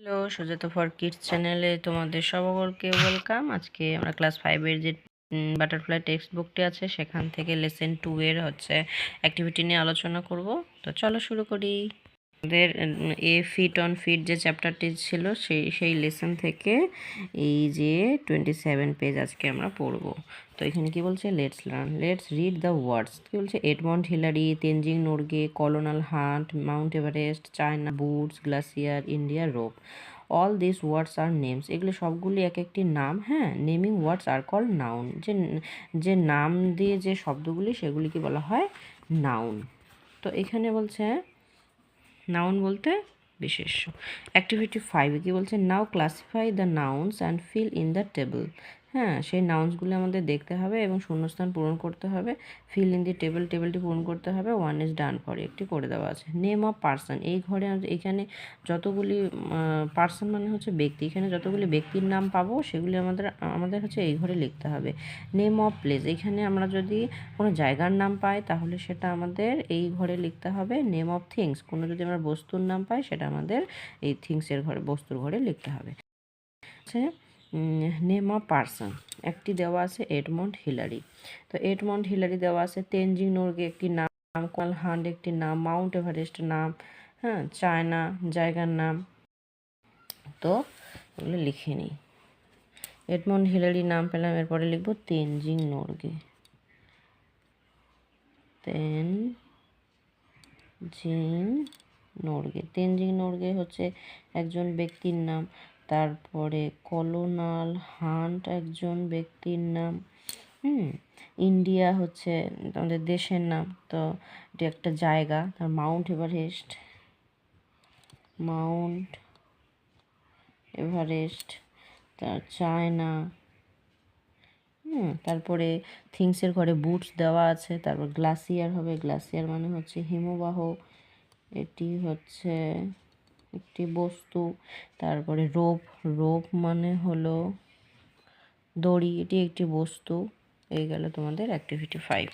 Hello, Sujata for kids চ্যানেলে তোমাদের সকলকে ওয়েলকাম। আজকে আমরা ক্লাস 5-এর যে বাটারফ্লাই টেক্সট বুকটি আছে সেখান থেকে লেসন 2 এর অ্যাক্টিভিটি নিয়ে আলোচনা করব। তো চলো শুরু করি। আমাদের এ ফিট অন ফিট যে চ্যাপ্টারটি ছিল সেই লেসন থেকে এই যে 27 পেজ আজকে আমরা পড়ব। তো এখানে কি বলছে, লেটস রিড দ্য ওয়ার্ডস। কি বলছে, Edmund Hillary, Tenzing Norgay, colonel Hunt, mount Everest, China, boots, glacier, India, rope. All this words are names. এগুলো সবগুলি এক একটি নাম। হ্যাঁ, naming words are call noun. যে নাম দিয়ে যে শব্দগুলি সেগুলিকে বলা হয় নাউন। তো এখানে বলছে নাউন বলতে বিশেষ্য। অ্যাক্টিভিটি 5 কি বলছে, now classify the nouns and fill in the table. হ্যাঁ, সেই নাউন্সগুলো আমাদের দেখতে হবে এবং শূন্যস্থান পূরণ করতে হবে। ফিল ইন দি টেবিলটি পূরণ করতে হবে। 1 ইজ ডান ফর, একটি করে দেওয়া আছে। নেম অফ পার্সন, এই ঘরে এখানে যতগুলি পার্সন মানে হচ্ছে ব্যক্তি, এখানে যতগুলি ব্যক্তির নাম পাবো সেগুলি আমাদের হচ্ছে এই ঘরে লিখতে হবে। নেম অফ প্লেস, এখানে আমরা যদি কোনো জায়গার নাম পাই তাহলে সেটা আমাদের এই ঘরে লিখতে হবে। নেম অফ থিংস, কোনো যদি আমরা বস্তুর নাম পাই সেটা আমাদের এই থিংসের ঘরে, বস্তুর ঘরে লিখতে হবে। নেম অফ পার্সন একটি দেওয়া আছে এডমন্ড হিলারি। তো এডমন্ড হিলারি দেওয়া আছে। তেনজিং নোরগে একটি নাম, কল হান্ট একটি নাম, মাউন্ট এভারেস্ট নাম, হ্যাঁ, চায়না জায়গার নাম। তো এগুলো লিখে নিই। এডমন্ড হিলারি নাম পেলাম, এরপরে লিখব তেনজিং নোরগে। তেনজিং নোরগে হচ্ছে একজন ব্যক্তির নাম। তারপরে কলোনাল হান্ট একজন ব্যক্তির নাম। ইন্ডিয়া হচ্ছে আমাদের দেশের নাম, তো এটি একটা জায়গা। তার মাউন্ট এভারেস্ট, তার চায়না। তারপরে থিংসের ঘরে বুটস দেওয়া আছে। তারপর গ্লাসিয়ার হবে, গ্লাসিয়ার মানে হচ্ছে হিমবাহ, এটি হচ্ছে একটি বস্তু। তারপরে রোপ মানে হলো দড়ি, এটি একটি বস্তু। এই গেল তোমাদের অ্যাক্টিভিটি 5।